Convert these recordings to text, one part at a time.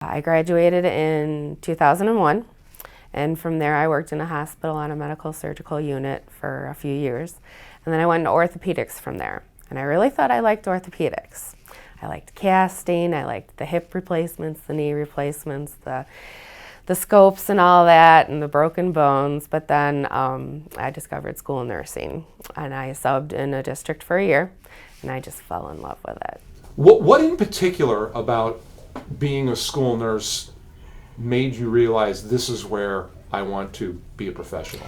I graduated in 2001, and from there I worked in a hospital on a medical surgical unit for a few years, and then I went into orthopedics from there. And I really thought I liked orthopedics. I liked casting, I liked the hip replacements, the knee replacements, the scopes and all that, and the broken bones. But then I discovered school nursing, and I subbed in a district for a year, and I just fell in love with it. What in particular about being a school nurse made you realize this is where I want to be a professional?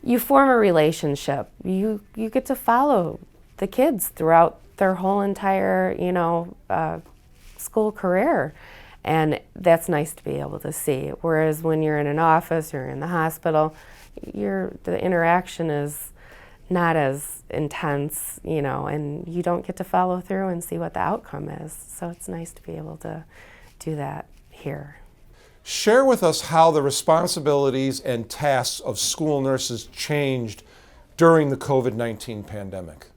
You form a relationship. You get to follow the kids throughout their whole entire, school career. And that's nice to be able to see. Whereas when you're in an office or in the hospital, the interaction is not as intense, and you don't get to follow through and see what the outcome is. So it's nice to be able to do that here. Share with us how the responsibilities and tasks of school nurses changed during the COVID-19 pandemic.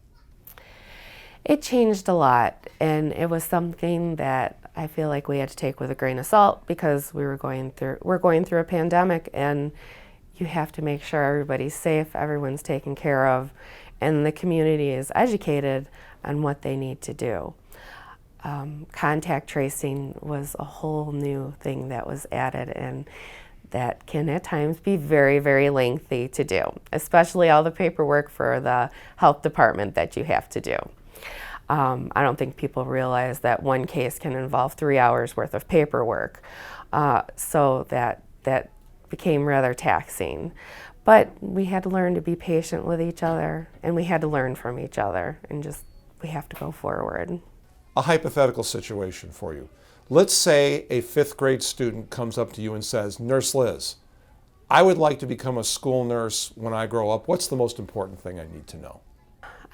It changed a lot, and it was something that I feel like we had to take with a grain of salt because we're going through a pandemic, and you have to make sure everybody's safe, everyone's taken care of, and the community is educated on what they need to do. Contact tracing was a whole new thing that was added, and that can at times be very, very lengthy to do, especially all the paperwork for the health department that you have to do. I don't think people realize that one case can involve 3 hours worth of paperwork, so that became rather taxing. But we had to learn to be patient with each other, and we had to learn from each other, and we have to go forward. A hypothetical situation for you. Let's say a 5th grade student comes up to you and says, "Nurse Liz, I would like to become a school nurse when I grow up. What's the most important thing I need to know?"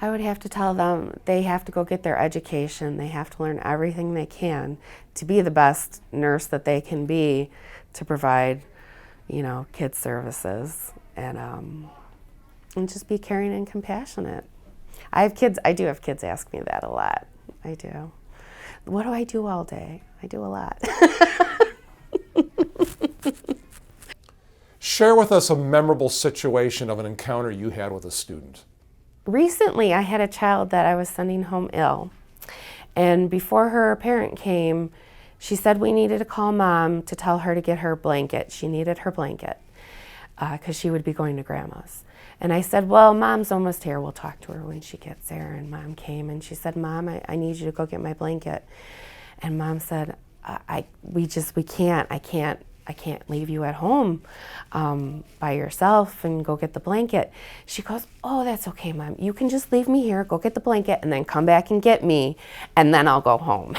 I would have to tell them they have to go get their education. They have to learn everything they can to be the best nurse that they can be to provide, kids services, and just be caring and compassionate. I do have kids ask me that a lot. I do. What do I do all day? I do a lot. Share with us a memorable situation of an encounter you had with a student. Recently, I had a child that I was sending home ill, and before her parent came, she said we needed to call Mom to tell her to get her blanket. She needed her blanket because she would be going to Grandma's. And I said, "Well, Mom's almost here. We'll talk to her when she gets there." And Mom came, and she said, "Mom, I need you to go get my blanket." And Mom said, we can't. I can't leave you at home by yourself and go get the blanket." She goes, "Oh, that's okay, Mom. You can just leave me here, go get the blanket, and then come back and get me, and then I'll go home."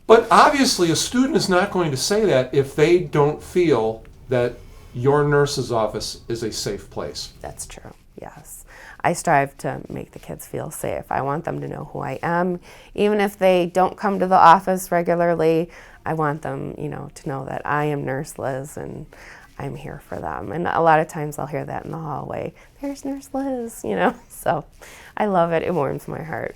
But obviously a student is not going to say that if they don't feel that your nurse's office is a safe place. That's true, yes. I strive to make the kids feel safe. I want them to know who I am. Even if they don't come to the office regularly, I want them, to know that I am Nurse Liz and I'm here for them. And a lot of times I'll hear that in the hallway. "There's Nurse Liz," So I love it. It warms my heart.